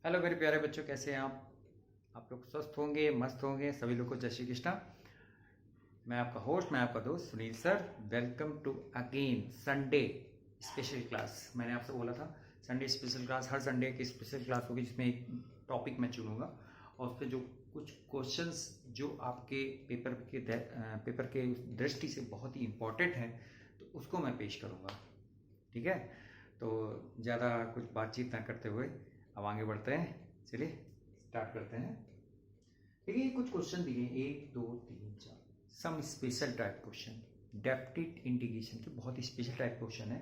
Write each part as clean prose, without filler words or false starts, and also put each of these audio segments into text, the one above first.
Hello मेरे प्यारे बच्चों, कैसे हैं आप लोग स्वस्थ होंगे, मस्त होंगे। सभी लोग को जय श्री कृष्णा। मैं आपका होस्ट, मैं आपका दोस्त Sunil sir. Welcome to again Sunday special class. मैंने आपसे बोला था संडे स्पेशल क्लास, हर संडे की स्पेशल क्लास होगी जिसमें एक टॉपिक मैं चुनूंगा और उस पर जो कुछ क्वेश्चंस जो आपके पेपर के दृष्टि से बहुत ही इम्पोर्टेंट हैं तो उसको मैं पेश करूँगा। ठीक है, तो ज़्यादा कुछ बातचीत ना करते हुए अब आगे बढ़ते हैं। चलिए स्टार्ट करते हैं। देखिए कुछ क्वेश्चन दिए, 1 2 3 4 some special type question, depth integration के बहुत ही स्पेशल टाइप क्वेश्चन है।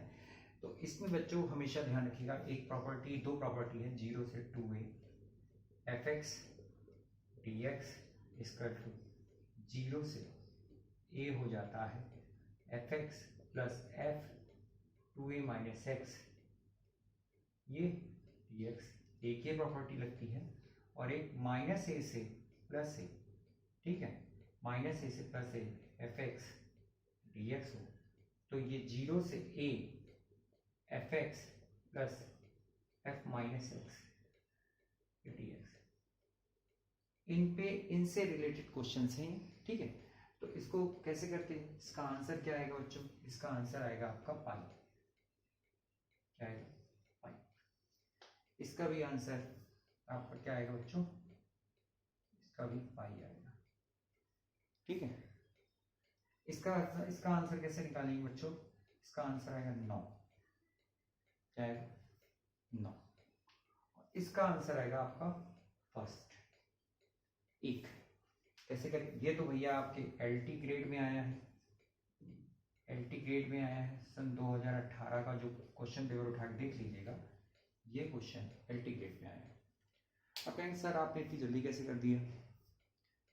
तो इसमें बच्चों हमेशा ध्यान रखिएगा, एक प्रॉपर्टी, दो प्रॉपर्टी है, 0 से 2a F x D x इसका 0 से a हो जाता है F x plus F 2a minus x, ये dx एक ये प्रॉपर्टी लगती है। और एक माइनस ए से प्लस ए, ठीक है, माइनस ए से plus A F x D x हो तो ये 0 से A F x plus F minus x D x. इनसे रिलेटेड क्वेश्चन हैं, ठीक है। तो इसको कैसे करते हैं, इसका आंसर क्या आएगा बच्चों? इसका आंसर आएगा आपका पाई। क्या आएगा? पाई। इसका भी आंसर आपका क्या आएगा बच्चों? इसका भी पाई आएगा, ठीक है। इसका आंसर कैसे निकालेंगे बच्चों? इसका आंसर आएगा 9। क्या आएगा? 9। इसका आंसर आएगा आपका फर्स्ट 1। कैसे करें? ये तो भैया आपके एलटी ग्रेड में आया है, एलटी ग्रेड में आया है सन 2018 का जो क्वेश्चन पेपर उठा के देख लीजिएगा, ये क्वेश्चन एलटी ग्रेड में आया है। अब कहेंगे सर आपने इतनी जल्दी कैसे कर दिया?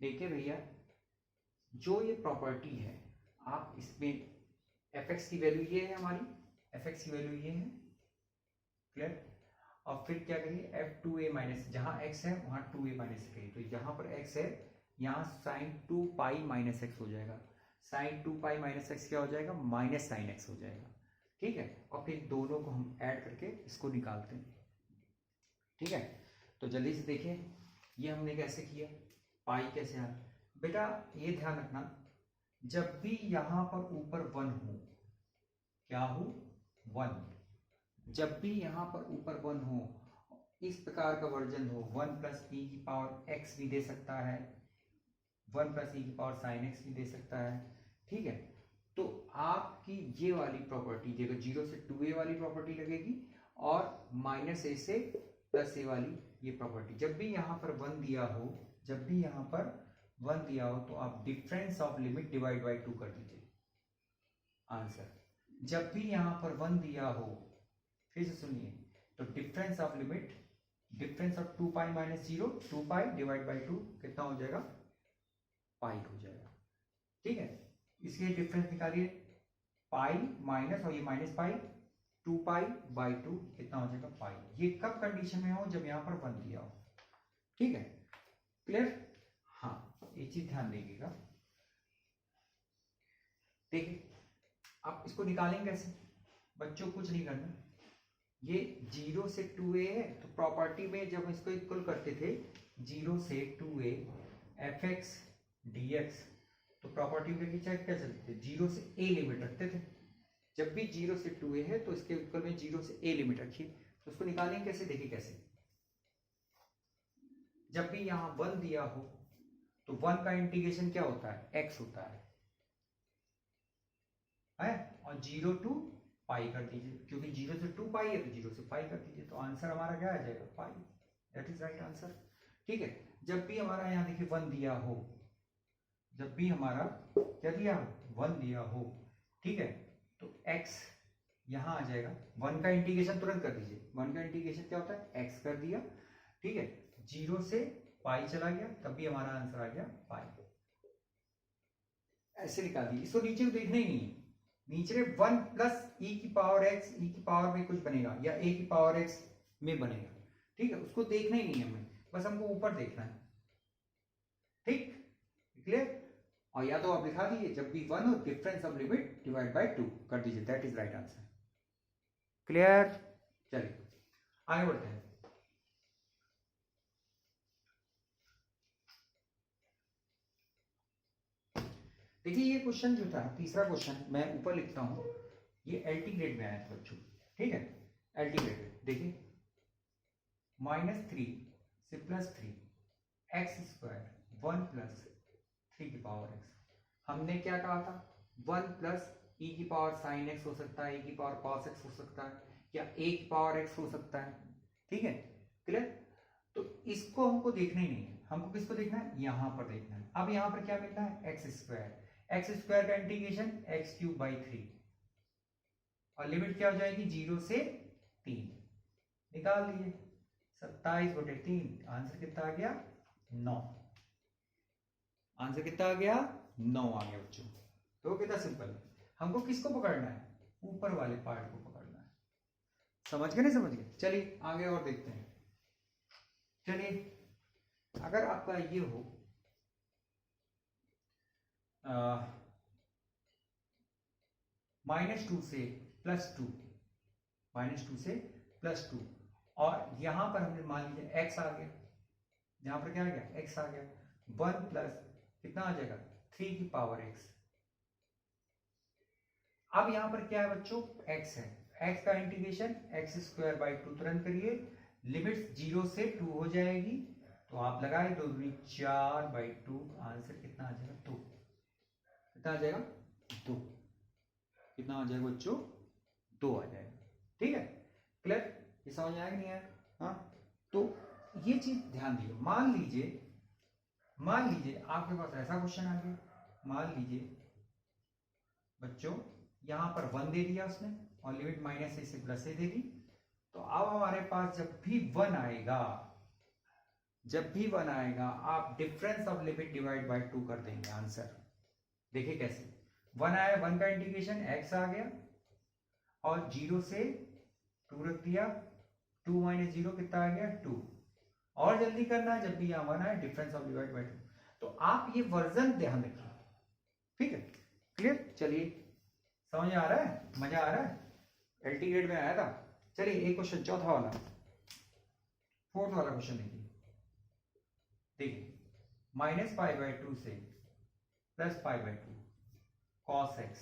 देखिए भैया, जो ये प्रॉपर्टी है, आप इसमें एफ एक्स की वैल्यू ये है, हमारी एफ एक्स की वैल्यू ये है, क्लियर। और फिर क्या करिए, एफ टू ए माइनस, जहां एक्स है वहां 2a माइनस करिए, तो यहाँ पर एक्स है, यहाँ साइन 2 पाई माइनस एक्स हो जाएगा। साइन 2 पाई माइनस एक्स क्या हो जाएगा? माइनस साइन एक्स हो जाएगा, ठीक है। और फिर दोनों को हम ऐड करके इसको निकालते हैं, ठीक है। तो जल्दी से देखिए, ये हमने कैसे किया, पाई कैसे आया बेटा? ये ध्यान रखना, जब भी यहां पर ऊपर 1 हो, क्या हो? 1। जब भी यहां पर ऊपर 1 हो, इस प्रकार का वर्जन हो, 1 प्लस ई की पावर एक्स भी दे सकता है, 1 प्लस ई की पावर साइन एक्स भी दे सकता है, ठीक है। तो आपकी ये वाली प्रॉपर्टी देखो, 0 से 2a वाली प्रॉपर्टी लगेगी और माइनस ए से प्लस ए वाली ये प्रॉपर्टी। जब भी यहां पर 1 दिया हो, जब भी यहां पर 1 दिया हो तो आप difference of limit divide by 2 कर दीजिए, आंसर। जब भी यहां पर 1 दिया हो, फिर से सुनिए, तो difference of limit, difference of 2 pi minus 0, 2 pi divide by 2 कितना हो जाएगा? पाई हो जाएगा, ठीक है। इसलिए डिफरेंस निकालिए, पाई माइनस, और ये माइनस पाई, 2 पाई बाई 2 कितना हो जाएगा? पाई। ये कब कंडीशन में हो? जब यहां पर 1 दिया हो, ठीक है, क्लियर। हाँ, ये चीज ध्यान दीजिएगा। देखिए आप इसको निकालेंगे कैसे बच्चों? कुछ नहीं करना, ये 0 से 2a है, तो प्रॉपर्टी में जब इसको इक्वल करते थे 0 से 2a F x D x, तो प्रॉपर्टी में क्या क्या चलते थे? 0 से a लिमिट रखते थे। जब भी 0 से 2a है तो इसके इक्वल में 0 से a लिमिट रखिए। तो उसको निकालेंगे कैसे? देखिए कैसे, जब भी यहां 1 दिया हो तो 1 का इंटीग्रेशन क्या होता है? x होता है, और 0 टू पाई कर दीजिए, क्योंकि 0 से 2 पाई है तो 0 से पाई कर दीजिए, तो आंसर हमारा क्या आ जाएगा? पाई। दैट इज राइट आंसर, ठीक है। जब भी हमारा यहाँ देखिए 1 दिया हो, जब भी हमारा क्या दिया हो? 1 दिया हो, ठीक है, तो x यहां आ जाएगा। 1 का इंटीग्रेशन तुरंत कर दीजिए, 1 का इंटीग्रेशन क्या होता है? x कर दिया, ठीक है। 0 से पाई चला गया, तब भी हमारा आंसर आ गया पाई। ऐसे निकाल दिए। इसको नीचे तो देखना ही नहीं है, नीचे 1 प्लस ई की पावर एक्स, ई की पावर में कुछ बनेगा या ए की पावर एक्स में बनेगा, ठीक है, उसको देखना ही नहीं है हमें, बस हमको ऊपर देखना है, ठीक, क्लियर। और या तो आप दिखा दीजिए, जब भी 1 हो difference of limit divide by 2 कर दीजिए, that is right answer, clear. चलिए आगे बढ़ते हैं। देखिए ये क्वेश्चन जो था, तीसरा क्वेश्चन मैं ऊपर लिखता हूँ, ये एलटी ग्रेड में आया था बच्चों, ठीक है, एलटी ग्रेड। देखिए -3 से +3 एक्स स्क्वायर 1 + 3 की पावर x। हमने क्या कहा था, 1 + e की पावर sin x हो सकता है, e की पावर cos x हो सकता है, या a की पावर x हो सकता है, ठीक है, क्लियर। तो इसको हमको देखना ही नहीं है, हमको किसको देखना है, यहां पर देखना है। अब यहां पर क्या मिलना है, एक्स स्क्वायर का इंटीग्रेशन x³/3, और लिमिट क्या हो जाएगी 0 से 3, निकाल लिए 27/3, आंसर कितना आ गया 9, आंसर कितना आ गया 9 आ गया बच्चों। तो कितना सिंपल है, हमको किसको पकड़ना है, ऊपर वाले पार्ट को पकड़ना है, समझ गए नहीं समझ गए। चलिए आगे और देखते हैं। चलिए अगर आपका ये हो -2 से +2, -2 से +2, और यहां पर हमने मान लीजिए x आ गया, यहां पर क्या आ गया, x आ गया, 1 + कितना आ जाएगा 3 की पावर x। अब यहां पर क्या है बच्चों, x है, x का इंटीग्रेशन x²/2 तुरंत करिए, लिमिट्स 0 से 2 हो जाएगी, तो आप लगाए 2 दूनी 4/2, आंसर कितना आ जाएगा 2, कितना आ जाएगा 2, कितना आ जाएगा बच्चों 2 आ जाएगा, ठीक है, क्लियर। ये समझ में आया कि नहीं आया, हाँ। तो ये चीज ध्यान दिए, मान लीजिए आपके पास ऐसा क्वेश्चन आ गया, मान लीजिए बच्चों यहां पर 1 दे दिया उसने, और लिमिट -a से +a दे दी, तो अब हमारे पास जब भी 1 आएगा आप difference of limit divide by 2 कर देंगे आंसर। देखिए कैसे, 1 आया, 1 का इंटीग्रेशन x आ गया, और 0 से 2 रख दिया, 2 - 0 कितना आ गया 2, और जल्दी करना है, जब भी यहाँ 1 आए डिफरेंस ऑफ डिवाइड बाय 2। तो आप ये वर्जन ध्यान रखिए, ठीक है, क्लियर। चलिए समझ आ रहा है, मजा आ रहा है, एलटी ग्रेड में आया था। चलिए एक क्वेश्चन चौथा वाला, फोर्थ वाला क्वेश्चन देखिए -π/2 से +π/2 cos x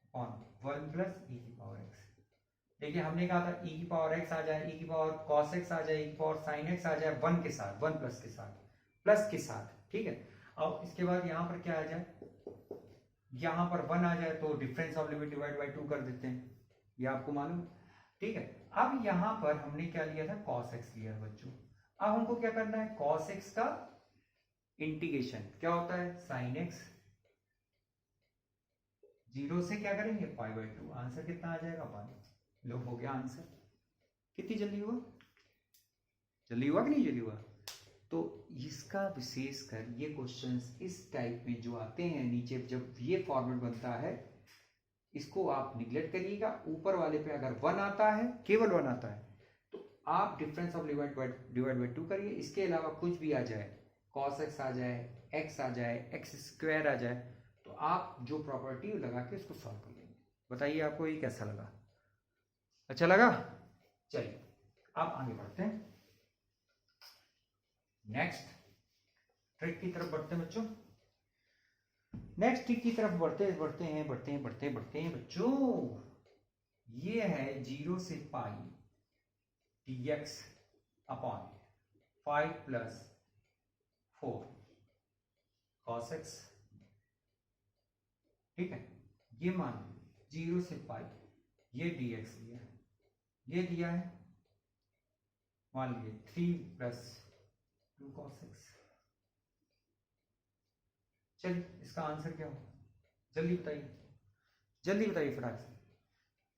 अपॉन 1 + e की पावर x। देखिए हमने कहा था e की पावर x आ जाए, e की पावर cos x आ जाए, e की पावर sin x आ जाए 1 के साथ, 1 प्लस के साथ, ठीक है। अब इसके बाद यहां पर क्या आ जाए, यहां पर 1 आ जाए, तो difference of limit divide by 2 कर देते हैं, ये आपको मालूम, ठीक है। अब यहां पर हमने क्या लिया था, cos x लिया बच्चों। अब हमको क्या करना है, cos x का इंटीग्रेशन क्या होता है, sin x, 0 से क्या करेंगे π/2, आंसर कितना आ जाएगा 1। लो हो गया आंसर, कितनी जल्दी हुआ, जल्दी हुआ कि नहीं जल्दी हुआ। तो इसका विशेषकर ये क्वेश्चंस इस टाइप में जो आते हैं नीचे, जब ये फॉर्मेट बनता है, इसको आप निगलेक्ट करिएगा। ऊपर वाले पे अगर 1 आता है, केवल 1 आता है, तो आप डिफरेंस ऑफ डिवाइड बाय 2 करिए। इसके अलावा कुछ भी आ जाए, cos x आ जाए, x आ जाए, x² आ जाए, तो आप जो प्रॉपर्टी लगा के इसको सॉल्व कर लेंगे। बताइए आपको ये कैसा लगा, अच्छा लगा। चलिए अब आगे बढ़ते हैं, नेक्स्ट ट्रिक की तरफ बढ़ते हैं बच्चों। नेक्स्ट ट्रिक की तरफ बढ़ते हैं बच्चों। ये है 0 से π dx अपॉन 5 + 4 cos x, ठीक है। ये मान 0 से π, ये dx दिया है, ये दिया है मान लीजिए 3 + 2 cos x। चलिए इसका आंसर क्या हो, जल्दी बताइए फटाक से।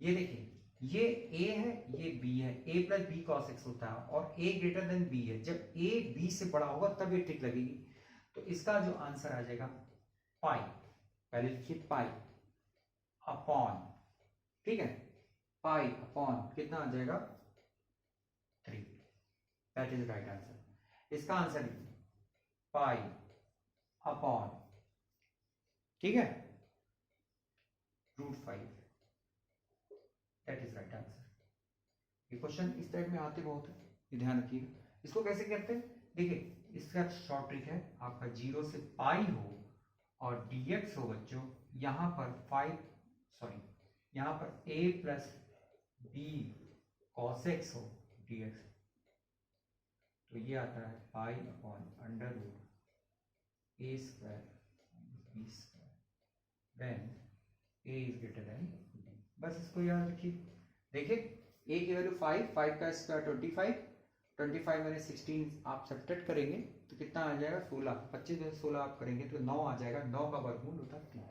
ये देखिए, ये a है, ये b है, a + b cos x होता है, और a > b है। जब a b से बड़ा होगा तब ये ट्रिक लगेगी। तो इसका जो आंसर आ जाएगा पाई, पहले लिखिए पाई अपॉन, ठीक है, पाई अपॉन कितना आ जाएगा 3, दैट इज राइट आंसर। इसका आंसर लिखिए पाई अपॉन, ठीक है, √5, दैट इज राइट आंसर। ये क्वेश्चन इस टाइप में आते बहुत है, ये ध्यान रखिएगा। इसको कैसे करते हैं, देखिए इसका शॉर्ट ट्रिक है, आपका 0 से π हो और dx हो बच्चों यहाँ पर 5 सॉरी यहाँ पर a plus B cos x हो dx, तो ये आता है pi upon under root A square B square when a is greater than b। बस इसको याद रखिए। देखिए a की वैल्यू 5, 5 का स्क्वायर 25, 25 मैंने 16 आप सब्ट्रैक्ट करेंगे तो कितना आ जाएगा 16, 25 में 16 आप करेंगे तो 9 आ जाएगा। 9 का वर्गमूल होता है 3,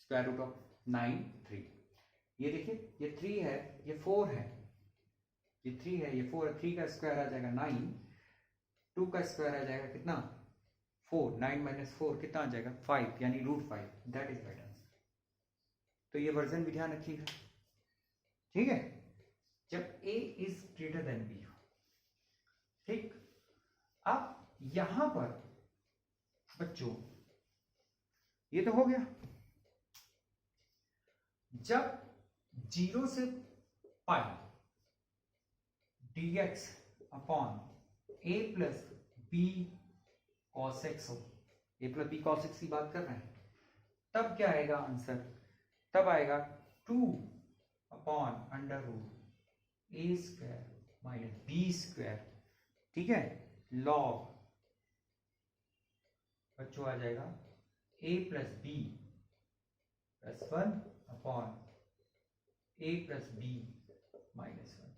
स्क्वायर रूट ऑफ 9 3। ये देखिए ये 3 है, ये 4 है, ये 3 है, ये 4 है। 3 का स्क्वायर आ जाएगा 9, 2 का स्क्वायर आ जाएगा कितना 4, 9 माइनस 4 कितना आ जाएगा 5, यानी root 5। That is right answer. तो ये वर्जन भी ध्यान रखिएगा, ठीक है, जब a is greater than b हो। ठीक, अब यहां पर बच्चों ये तो हो गया। जब 0 से pi dx upon a plus B cos X हो, a plus B cos X की बात कर रहे हैं, तब क्या आएगा आंसर, तब आएगा 2 upon under root A square minus B square, ठीक है, लॉग बच्चों आ जाएगा a plus B plus 1 upon a plus B minus 1।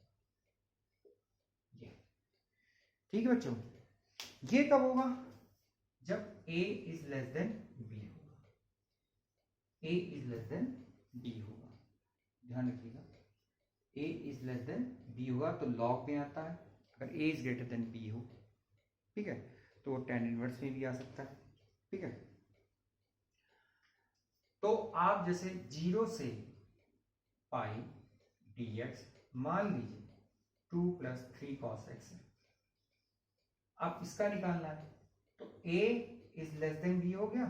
ये ठीक है बच्चों, ये कब होगा, जब a is less than b होगा, a is less than b होगा, ध्यान रखिएगा, a is less than b होगा तो लॉग में आता है। अगर a is greater than b हो, ठीक है, तो tan इनवर्स में भी आ सकता है, ठीक है। तो आप जैसे 0 से पाई dx मान लीजिए 2 प्लस 3 cos x है, आप इसका निकालना है तो a is less than b हो गया,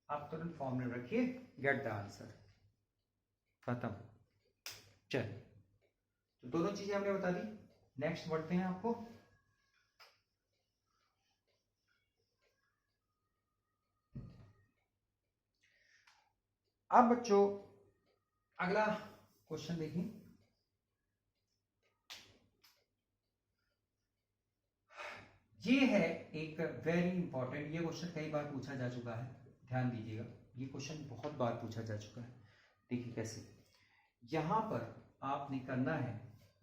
आप तुरंत फॉर्मूला रखिए, गेट द आंसर, खत्म। चल, तो दोनों चीजें हमने बता दी। नेक्स्ट बढ़ते हैं आपको, अब बच्चों अगला क्वेश्चन देखिए। ये है एक वेरी इंपॉर्टेंट, ये क्वेश्चन कई बार पूछा जा चुका है, ध्यान दीजिएगा, ये क्वेश्चन बहुत बार पूछा जा चुका है। देखिए कैसे, यहां पर आपने करना है,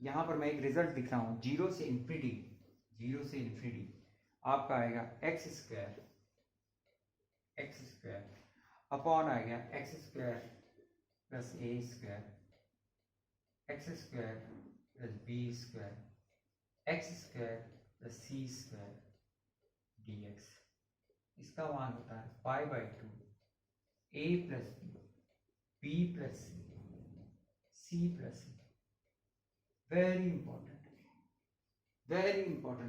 यहां पर मैं एक रिजल्ट दिख रहा हूं, 0 से इन्फिनिटी, 0 से इन्फिनिटी आपका आएगा एक्स स्क्वायर अपॉन आएगा X square plus A square X square plus B square X square plus C square dx। इसका मान होता है pi by 2 a plus B plus C plus C. Very important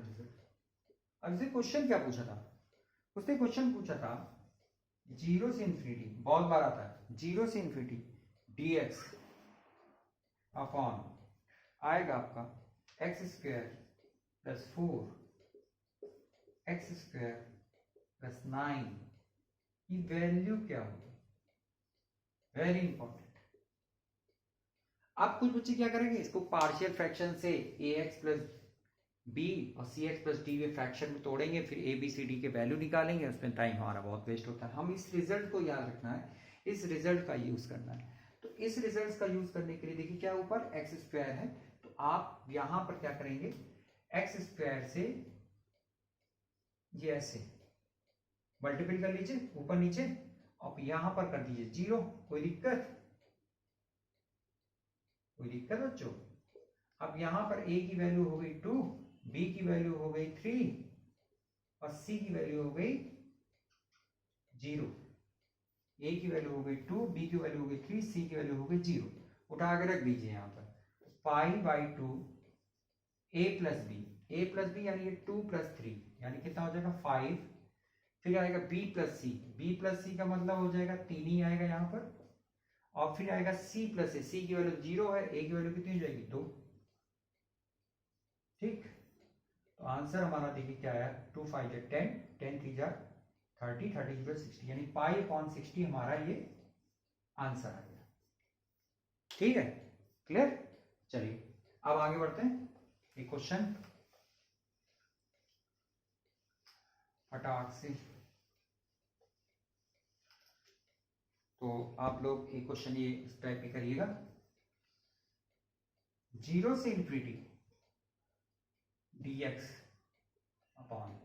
result. अब इसे question क्या पूछा था, उसने क्वेश्चन पूछा था 0 से इन्फिनिटी, बहुत बार आता है, 0 से इन्फिनिटी dx अपॉन आएगा आपका x square plus 4 x square plus 9 की वैल्यू क्या होगी, वेरी इंपॉर्टेंट। आप कुछ बच्चे क्या करेंगे, इसको पार्शियल फ्रैक्शन से ax प्लस बी और cx प्लस डी में फ्रैक्शन में तोड़ेंगे, फिर a b c d के वैल्यू निकालेंगे, उसमें टाइम हमारा बहुत वेस्ट होता है। हम इस रिजल्ट को याद रखना है, इस रिजल्ट का यूज करना है। तो इस रिजल्ट का यूज करने के लिए देखिए क्या ऊपर एक्स स्क्वायर है, तो आप यहां पर क्या करेंगे, एक्स स्क्वायर से ये ऐसे मल्टीपल कर लीजिए ऊपर नीचे, और यहां पर कर दीजिए 0। कोई दिक्कत बच्चों। अब यहां पर a की वैल्यू हो गई 2, b की वैल्यू हो गई 3 और c की वैल्यू हो गई 0। a की वैल्यू हो गई 2, b की वैल्यू हो गई 3, c की वैल्यू हो गई 0। उठा के रख दीजिए यहां पर pi by 2 a plus B यानी ये 2 प्लस 3 यानी कितना हो जाएगा 5, फिर आएगा b प्लस सी का मतलब हो जाएगा 3 ही आएगा यहाँ पर, और फिर आएगा c प्लस ए, सी की वैल्यू 0 है, a की वैल्यू कितनी हो जाएगी 2। ठीक, तो आंसर हमारा देखिए क्या आया, 2 5 10, 10 3 जा 30, 30 प्लस 60 यानी पाई अपॉन 60 हमारा ये आंसर आ गया। ठीक है, क्लियर। चलिए अब आगे बढ़ते हैं, एक क्वेश्चन फटाक से। तो आप लोग एक क्वेश्चन ये इस टाइप में करिएगा, 0 से infinity dx upon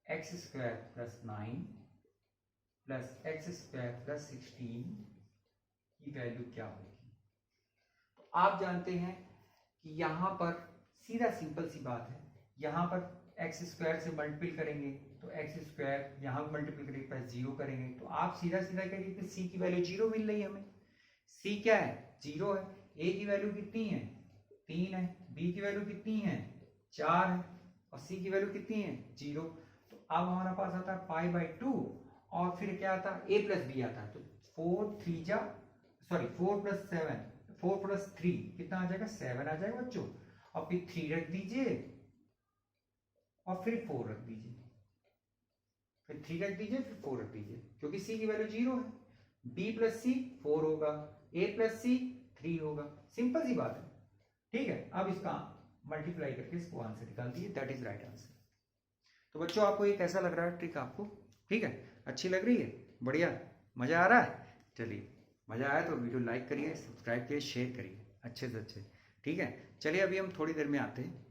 x square plus 9 plus x square plus 16 की वैल्यू क्या होगी। तो आप जानते हैं कि यहां पर सीधा सिंपल सी बात है, यहां पर एक्स स्क्वायर से मल्टीपल करेंगे तो एक्स स्क्वायर यहाँ मल्टीपल करेंगे प्लस 0 करेंगे, तो आप सीधा सीधा करिए कि सी की वैल्यू 0 मिल रही है हमें। सी क्या है, 0 है। ए की वैल्यू कितनी है, 3 है। बी की वैल्यू कितनी है, 4 है। और सी की वैल्यू कितनी है, 0। तो अब हमारा पास आता है पाई बाई 2 और फिर क्या आता है, ए प्लस बी आता है। तो 4 प्लस 7, 4 प्लस 3 कितना आ जाएगा, 7 आ जाएगा बच्चों। और फिर 3 रख दीजिए और फिर 4 रख दीजिए, फिर 3 रख दीजिए, फिर 4 रख दीजिए, क्योंकि सी की वैल्यू 0 है। बी प्लस सी 4 होगा, ए प्लस सी 3 होगा, सिंपल सी बात है। ठीक है, अब इसका मल्टीप्लाई करके इसको आंसर निकाल दिए, दैट इज राइट आंसर। तो बच्चों आपको ये कैसा लग रहा है ट्रिक आपको, ठीक है, अच्छी लग रही है, बढ़िया, मजा आ रहा है। चलिए मजा आया तो वीडियो लाइक करिए, सब्सक्राइब करिए, शेयर करिए अच्छे से अच्छे। ठीक है, चलिए अभी हम थोड़ी देर में आते हैं